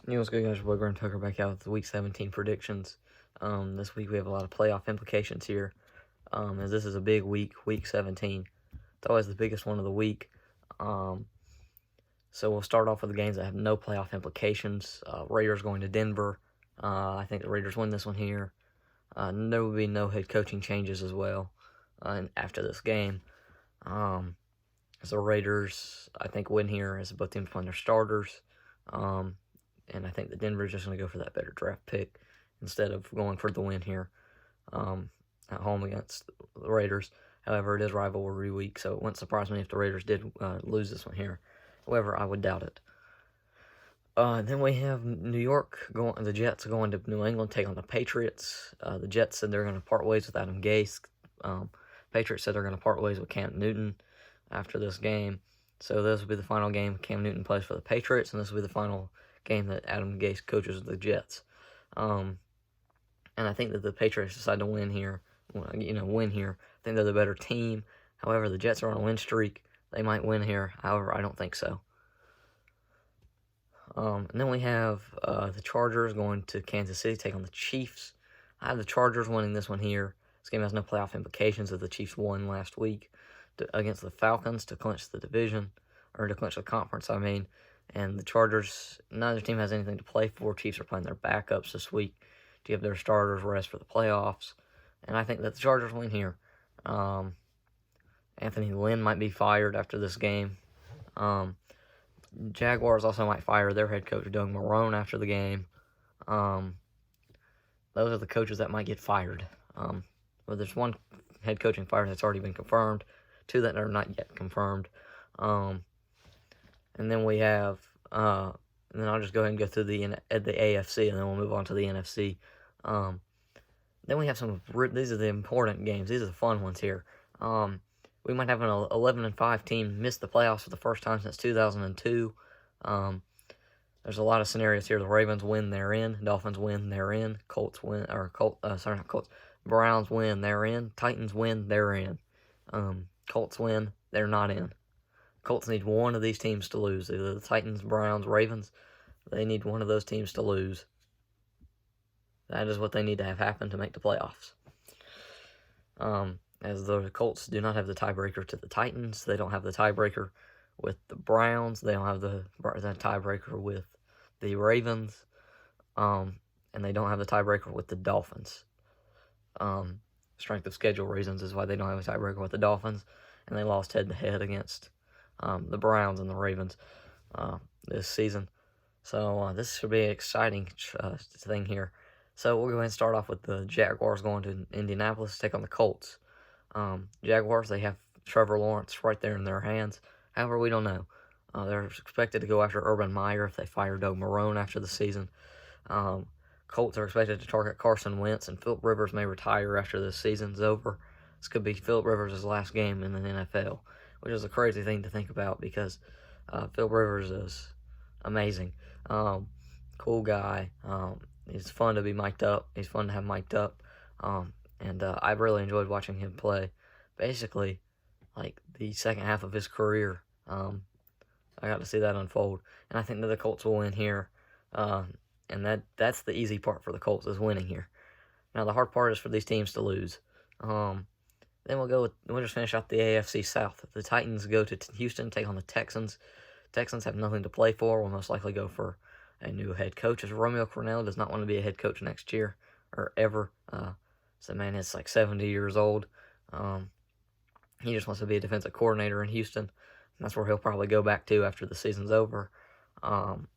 What's good, guys? Your boy Graham Tucker back out with the Week 17 predictions. This week we have a lot of playoff implications here, as this is a big week, Week 17. It's always the biggest one of the week. So we'll start off with the games that have no playoff implications. Raiders going to Denver. I think the Raiders win this one here. There will be no head coaching changes as well after this game. As the Raiders, I think, win here as both teams playing their starters. And I think that Denver's just going to go for that better draft pick instead of going for the win here at home against the Raiders. However, it is rivalry week, so it wouldn't surprise me if the Raiders did lose this one here. However, I would doubt it. Then we have New York the Jets going to New England, take on the Patriots. The Jets said they're going to part ways with Adam Gase. Patriots said they're going to part ways with Cam Newton after this game. So this will be the final game Cam Newton plays for the Patriots, and this will be the final game that Adam Gase coaches the Jets. And I think that the Patriots decide to win here. Win here. I think they're the better team. However, the Jets are on a win streak. They might win here. However, I don't think so. And then we have the Chargers going to Kansas City, take on the Chiefs. I have the Chargers winning this one here. This game has no playoff implications as the Chiefs won last week against the Falcons to clinch the division, or to clinch the conference, And the Chargers, neither team has anything to play for. Chiefs are playing their backups this week to give their starters rest for the playoffs. And I think that the Chargers win here. Anthony Lynn might be fired after this game. Jaguars also might fire their head coach, Doug Marrone, after the game. Those are the coaches that might get fired. Well, there's one head coaching fire that's already been confirmed, two that are not yet confirmed. And then we have, and then I'll just go ahead and go through the AFC, and then we'll move on to the NFC. Then we have these are the important games. These are the fun ones here. We might have an 11-5 team miss the playoffs for the first time since 2002. There's a lot of scenarios here. The Ravens win, they're in. Dolphins win, they're in. Browns win, they're in. Titans win, they're in. Colts win, they're not in. Colts need one of these teams to lose. Either the Titans, Browns, Ravens. They need one of those teams to lose. That is what they need to have happen to make the playoffs. As the Colts do not have the tiebreaker to the Titans. They don't have the tiebreaker with the Browns. They don't have the tiebreaker with the Ravens. And they don't have the tiebreaker with the Dolphins. Strength of schedule reasons is why they don't have a tiebreaker with the Dolphins. And they lost head-to-head against the Browns and the Ravens this season. So this should be an exciting thing here. So we'll go ahead and start off with the Jaguars going to Indianapolis to take on the Colts. Jaguars, they have Trevor Lawrence right there in their hands. However, we don't know. They're expected to go after Urban Meyer if they fire Doug Marrone after the season. Colts are expected to target Carson Wentz, and Philip Rivers may retire after this season's over. This could be Philip Rivers' last game in the NFL, which is a crazy thing to think about because Philip Rivers is amazing. Cool guy. He's fun to be mic'd up. He's fun to have mic'd up. And I really enjoyed watching him play. Basically, like the second half of his career, I got to see that unfold. And I think that the Colts will win here. And that's the easy part for the Colts is winning here. Now the hard part is for these teams to lose. Then we'll just finish out the AFC South. The Titans go to Houston, take on the Texans. Texans have nothing to play for. Will most likely go for a new head coach, as Romeo Crennel does not want to be a head coach next year or ever. So man is like 70 years old. He just wants to be a defensive coordinator in Houston. And that's where he'll probably go back to after the season's over. And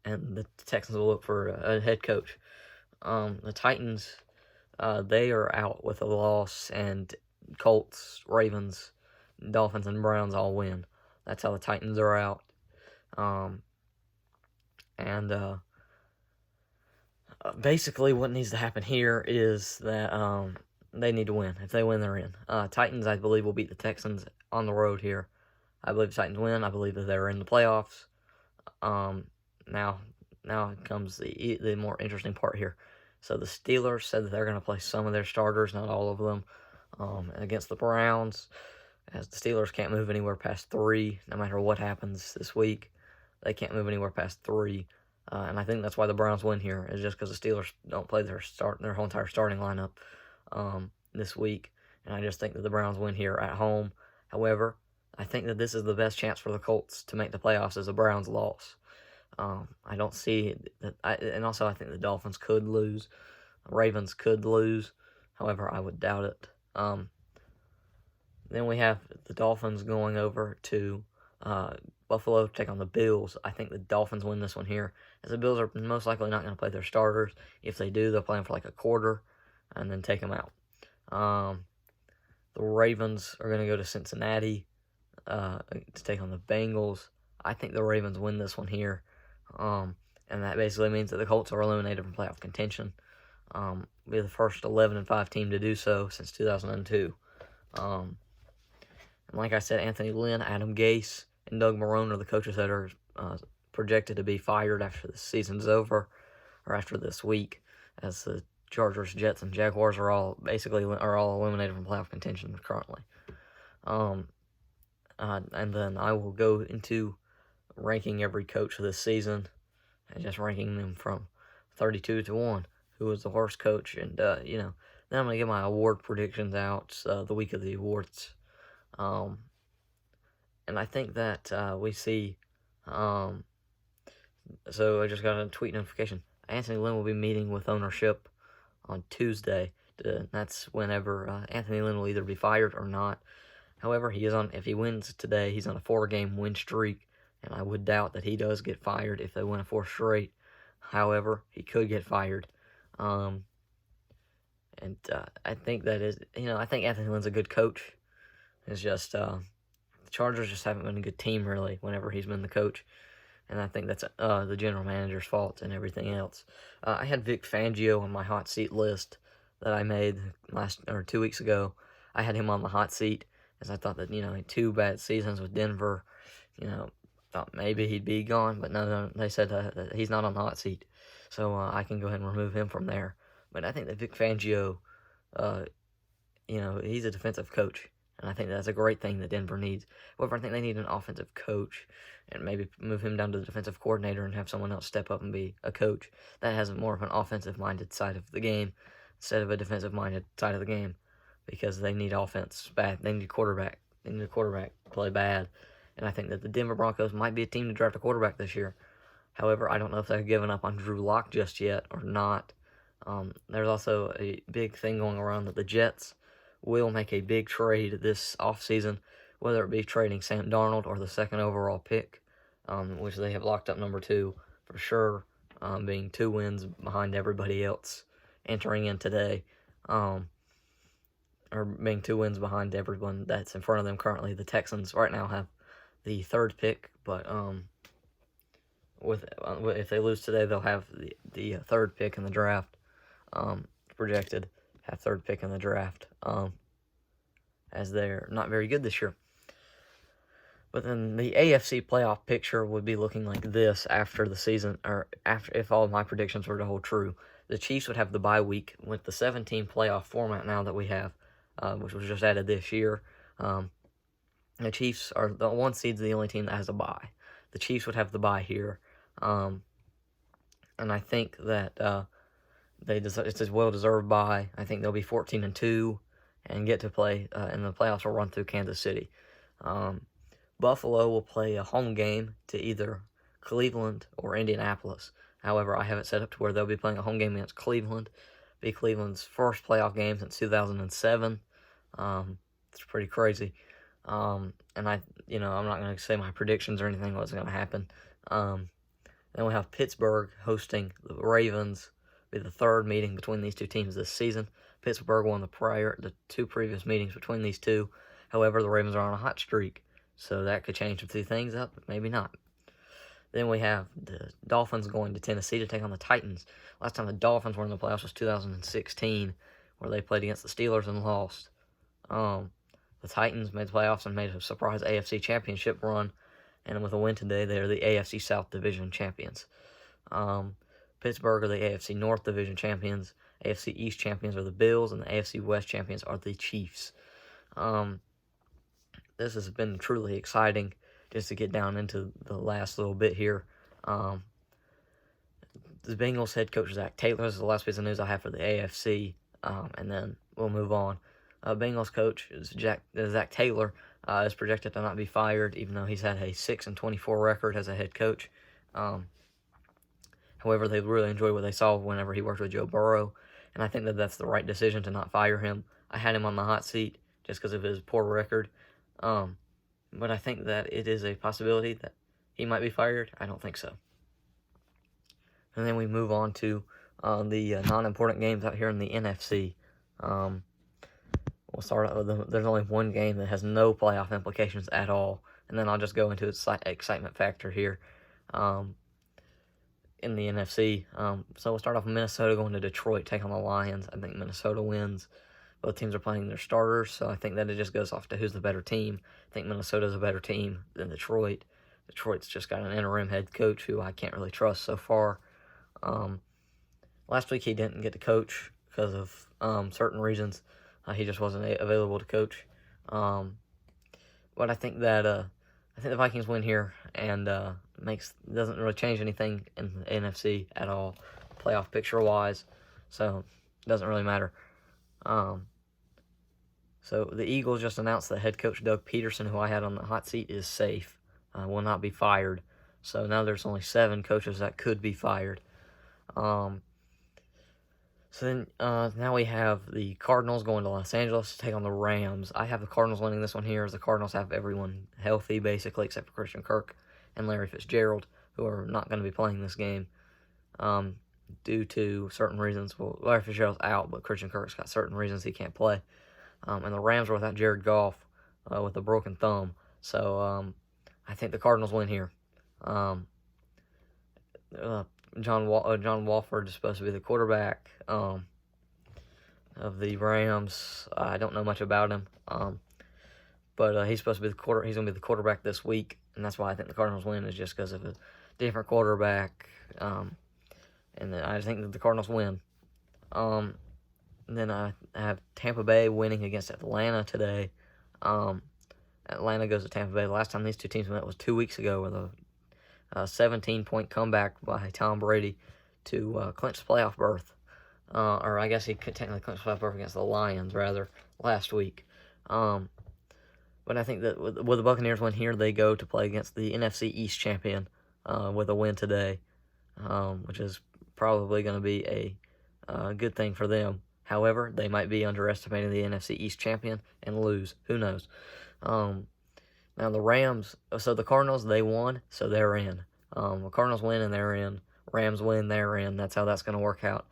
the Texans will look for a head coach. The Titans, they are out with a loss, and Colts, Ravens, Dolphins, and Browns all win. That's how the Titans are out. Basically what needs to happen here is that they need to win. If they win, they're in. Titans, I believe, will beat the Texans on the road here. I believe the Titans win. I believe that they're in the playoffs. Now comes the more interesting part here. So the Steelers said that they're going to play some of their starters, not all of them, against the Browns, as the Steelers can't move anywhere past 3, no matter what happens this week. They can't move anywhere past 3. And I think that's why the Browns win here, is just because the Steelers don't play their whole entire starting lineup this week. And I just think that the Browns win here at home. However, I think that this is the best chance for the Colts to make the playoffs as a Browns loss. I don't see that, and also I think the Dolphins could lose, Ravens could lose. However, I would doubt it. Then we have the Dolphins going over to Buffalo to take on the Bills. I think the Dolphins win this one here, as the Bills are most likely not going to play their starters. If they do, they'll play them for like a quarter and then take them out. The Ravens are going to go to Cincinnati to take on the Bengals. I think the Ravens win this one here, and that basically means that the Colts are eliminated from playoff contention. Be the first 11-5 team to do so since 2002. And like I said, Anthony Lynn, Adam Gase, and Doug Marrone are the coaches that are projected to be fired after the season's over, or after this week, as the Chargers, Jets, and Jaguars are all eliminated from playoff contention currently. And then I will go into ranking every coach this season, and just ranking them from 32 to 1, who was the worst coach, and then I'm going to get my award predictions out the week of the awards. And I think that we see, so I just got a tweet notification. Anthony Lynn will be meeting with ownership on Tuesday. That's whenever Anthony Lynn will either be fired or not. However, if he wins today, he's on a 4-game win streak, and I would doubt that he does get fired if they win a 4th straight. However, he could get fired. I think that is, I think Anthony Lynn's a good coach. It's just, the Chargers just haven't been a good team, really, whenever he's been the coach. And I think that's the general manager's fault and everything else. I had Vic Fangio on my hot seat list that I made 2 weeks ago. I had him on the hot seat, as I thought that, he had 2 bad seasons with Denver. Thought maybe he'd be gone, but no, they said that he's not on the hot seat. So I can go ahead and remove him from there. But I think that Vic Fangio, he's a defensive coach. And I think that's a great thing that Denver needs. However, I think they need an offensive coach, and maybe move him down to the defensive coordinator and have someone else step up and be a coach that has more of an offensive-minded side of the game instead of a defensive-minded side of the game, because they need offense bad. They need a quarterback. They need a quarterback to play bad. And I think that the Denver Broncos might be a team to draft a quarterback this year. However, I don't know if they've given up on Drew Lock just yet or not. There's also a big thing going around that the Jets will make a big trade this offseason, whether it be trading Sam Darnold or the 2nd overall pick, which they have locked up number 2 for sure, being 2 wins behind everybody else entering in today, or being 2 wins behind everyone that's in front of them currently. The Texans right now have the 3rd pick, but if they lose today, they'll have the 3rd pick in the draft, projected. Have 3rd pick in the draft, as they're not very good this year. But then the AFC playoff picture would be looking like this after the season, or after, if all of my predictions were to hold true. The Chiefs would have the bye week with the 17 playoff format now that we have, which was just added this year. The Chiefs are the 1 seed's the only team that has a bye. The Chiefs would have the bye here, and I think that it's a well-deserved bye. I think they'll be 14-2 and get to play, and the playoffs will run through Kansas City. Buffalo will play a home game to either Cleveland or Indianapolis. However, I have it set up to where they'll be playing a home game against Cleveland. Be Cleveland's first playoff game since 2007. It's pretty crazy. And I'm not going to say my predictions or anything what's going to happen. Then we have Pittsburgh hosting the Ravens. Be the 3rd meeting between these 2 teams this season. Pittsburgh won the 2 previous meetings between these 2. However, the Ravens are on a hot streak, so that could change a few things up, but maybe not. Then we have the Dolphins going to Tennessee to take on the Titans. Last time the Dolphins were in the playoffs was 2016, where they played against the Steelers and lost. The Titans made the playoffs and made a surprise AFC championship run, and with a win today, they are the AFC South Division champions. Pittsburgh are the AFC North Division champions. AFC East champions are the Bills, and the AFC West champions are the Chiefs. This has been truly exciting just to get down into the last little bit here. the Bengals head coach Zach Taylor. This is the last piece of news I have for the AFC, and then we'll move on. Bengals coach Zach Taylor is projected to not be fired, even though he's had a 6-24 record as a head coach. However, they really enjoyed what they saw whenever he worked with Joe Burrow, and I think that that's the right decision to not fire him. I had him on the hot seat just because of his poor record, but I think that it is a possibility that he might be fired. I don't think so. And then we move on to the non-important games out here in the NFC. We'll start out with there's only one game that has no playoff implications at all, and then I'll just go into its excitement factor here in the NFC. So we'll start off with Minnesota going to Detroit, take on the Lions. I think Minnesota wins. Both teams are playing their starters, so I think that it just goes off to who's the better team. I think Minnesota's a better team than Detroit. Detroit's just got an interim head coach who I can't really trust so far. Last week he didn't get to coach because of certain reasons. He just wasn't available to coach. But I think that I think the Vikings win here, and doesn't really change anything in the NFC at all, playoff picture wise. So it doesn't really matter. So the Eagles just announced that head coach Doug Peterson, who I had on the hot seat, is safe, will not be fired. So now there's only 7 coaches that could be fired. So then now we have the Cardinals going to Los Angeles to take on the Rams. I have the Cardinals winning this one here, as the Cardinals have everyone healthy, basically, except for Christian Kirk and Larry Fitzgerald, who are not going to be playing this game due to certain reasons. Well, Larry Fitzgerald's out, but Christian Kirk's got certain reasons he can't play. And the Rams are without Jared Goff with a broken thumb. So I think the Cardinals win here. John Wolford is supposed to be the quarterback of the Rams. I don't know much about him, but he's supposed to be He's going to be the quarterback this week, and that's why I think the Cardinals win, is just because of a different quarterback. And then I think that the Cardinals win. And then I have Tampa Bay winning against Atlanta today. Atlanta goes to Tampa Bay. The last time these two teams met was 2 weeks ago, with a 17-point comeback by Tom Brady to clinch the playoff berth. Or I guess he could technically clinch the playoff berth against the Lions, rather, last week. But I think that with the Buccaneers win here, they go to play against the NFC East champion with a win today, which is probably going to be a good thing for them. However, they might be underestimating the NFC East champion and lose. Who knows? Now the Rams, so the Cardinals, they won, so they're in. The Cardinals win and they're in. Rams win, they're in. That's how that's going to work out.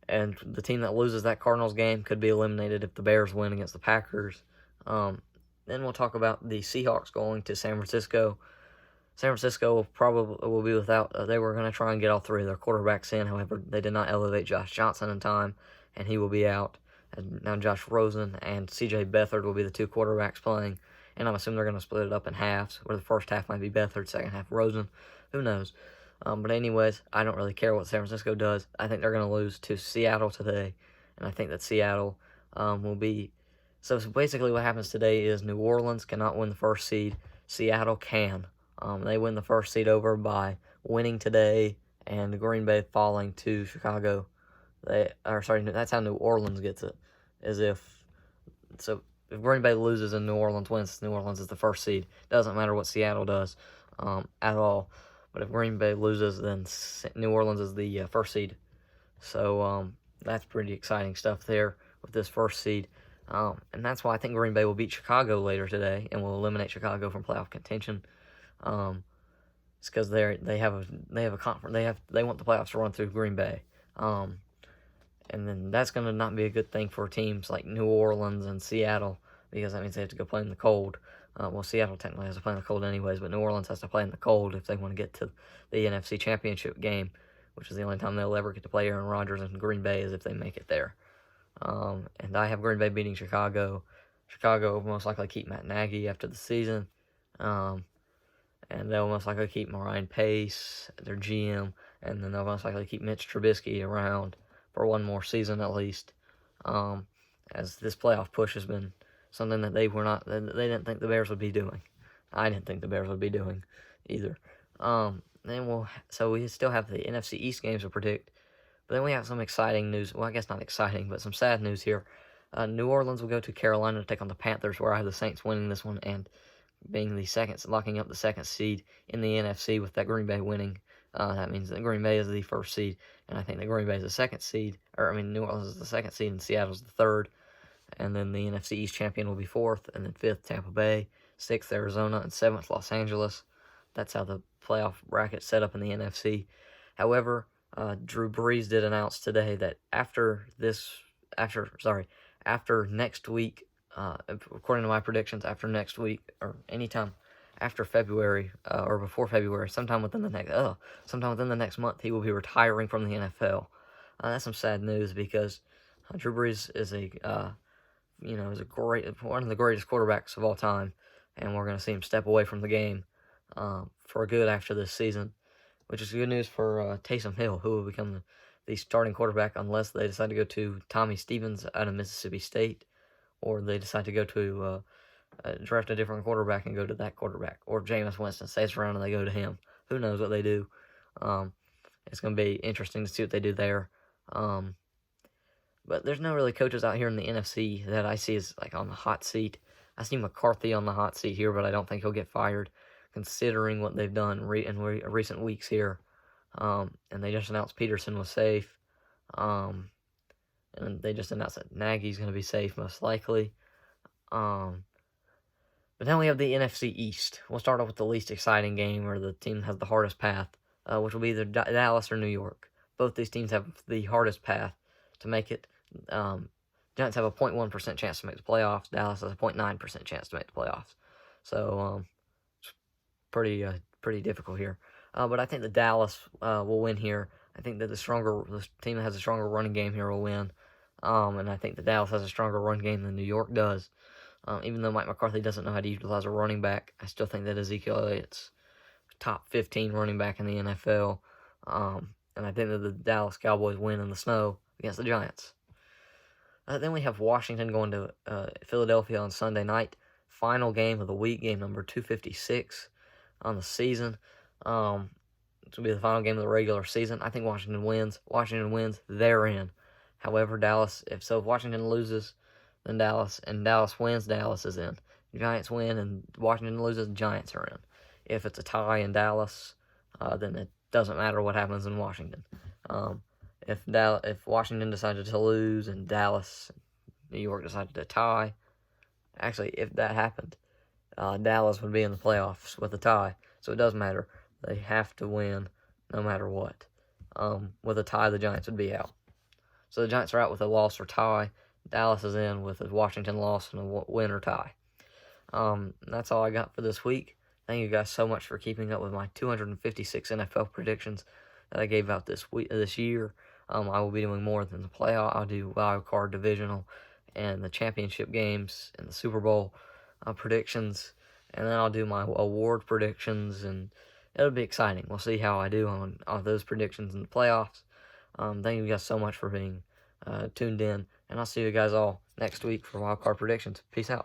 And the team that loses that Cardinals game could be eliminated if the Bears win against the Packers. Then we'll talk about the Seahawks going to San Francisco. San Francisco will be without. They were going to try and get all 3 of their quarterbacks in. However, they did not elevate Josh Johnson in time, and he will be out. And now Josh Rosen and C.J. Beathard will be the 2 quarterbacks playing, and I'm assuming they're going to split it up in halves, where the first half might be Beathard, second half Rosen. Who knows? But anyways, I don't really care what San Francisco does. I think they're going to lose to Seattle today, and I think that Seattle will be. So basically what happens today is New Orleans cannot win the first seed. Seattle can. They win the first seed over by winning today, and Green Bay falling to Chicago. That's how New Orleans gets it. If Green Bay loses and New Orleans wins, New Orleans is the first seed. Doesn't matter what Seattle does at all. But if Green Bay loses, then New Orleans is the first seed. So that's pretty exciting stuff there with this first seed. And that's why I think Green Bay will beat Chicago later today and will eliminate Chicago from playoff contention. It's because they want the playoffs to run through Green Bay. And then that's going to not be a good thing for teams like New Orleans and Seattle, because that means they have to go play in the cold. Well, Seattle technically has to play in the cold anyways, but New Orleans has to play in the cold if they want to get to the NFC Championship game, which is the only time they'll ever get to play Aaron Rodgers in Green Bay, is if they make it there. And I have Green Bay beating Chicago. Chicago will most likely keep Matt Nagy after the season. And they'll most likely keep Ryan Pace, their GM, and then they'll most likely keep Mitch Trubisky around for one more season at least, as this playoff push has been something that they didn't think the Bears would be doing. I didn't think the Bears would be doing either. so we still have the NFC East games to predict, but then we have some exciting news. Well, I guess not exciting, but some sad news here. New Orleans will go to Carolina to take on the Panthers, where I have the Saints winning this one and being the second, locking up the second seed in the NFC with that Green Bay winning. That means that Green Bay is the first seed, and I think that Green Bay is the second seed. New Orleans is the second seed, and Seattle's the third. And then the NFC East champion will be fourth, and then fifth, Tampa Bay, sixth, Arizona, and seventh, Los Angeles. That's how the playoff bracket's set up in the NFC. However, Drew Brees did announce today that after next week, according to my predictions, after next week, or anytime after February, or before February, sometime within the next month, he will be retiring from the NFL. That's some sad news because Drew Brees is one of the greatest quarterbacks of all time, and we're going to see him step away from the game for good after this season, which is good news for Taysom Hill, who will become the starting quarterback unless they decide to go to Tommy Stevens out of Mississippi State, or they decide to go to draft a different quarterback and go to that quarterback, or Jameis Winston stays around and they go to him. Who knows what they do? It's going to be interesting to see what they do there. But there's no really coaches out here in the NFC that I see as like on the hot seat. I see McCarthy on the hot seat here, but I don't think he'll get fired, considering what they've done in recent weeks here. And they just announced Peterson was safe. And they just announced that Nagy's going to be safe, most likely. But then we have the NFC East. We'll start off with the least exciting game, where the team has the hardest path, which will be either Dallas or New York. Both these teams have the hardest path to make it. Giants have a 0.1% chance to make the playoffs. Dallas has a 0.9% chance to make the playoffs. So it's pretty difficult here. But I think that Dallas will win here. I think that the team that has a stronger running game here will win. And I think that Dallas has a stronger run game than New York does. Even though Mike McCarthy doesn't know how to utilize a running back, I still think that Ezekiel Elliott's top 15 running back in the NFL. And I think that the Dallas Cowboys win in the snow against the Giants. Then we have Washington going to Philadelphia on Sunday night. Final game of the week, game number 256 on the season. This will be the final game of the regular season. I think Washington wins. They're in. However, if Washington loses, then Dallas wins, Dallas is in. Giants win and Washington loses, Giants are in. If it's a tie in Dallas, then it doesn't matter what happens in Washington. If Washington decided to lose and Dallas, New York decided to tie, actually, if that happened, Dallas would be in the playoffs with a tie. So it does matter. They have to win no matter what. With a tie, the Giants would be out. So the Giants are out with a loss or tie. Dallas is in with a Washington loss and a win or tie. That's all I got for this week. Thank you guys so much for keeping up with my 256 NFL predictions that I gave out this year. I will be doing more than the playoff. I'll do wild card, divisional, and the championship games and the Super Bowl predictions, and then I'll do my award predictions, and it'll be exciting. We'll see how I do on those predictions in the playoffs. Thank you guys so much for being tuned in, and I'll see you guys all next week for wild card predictions. Peace out.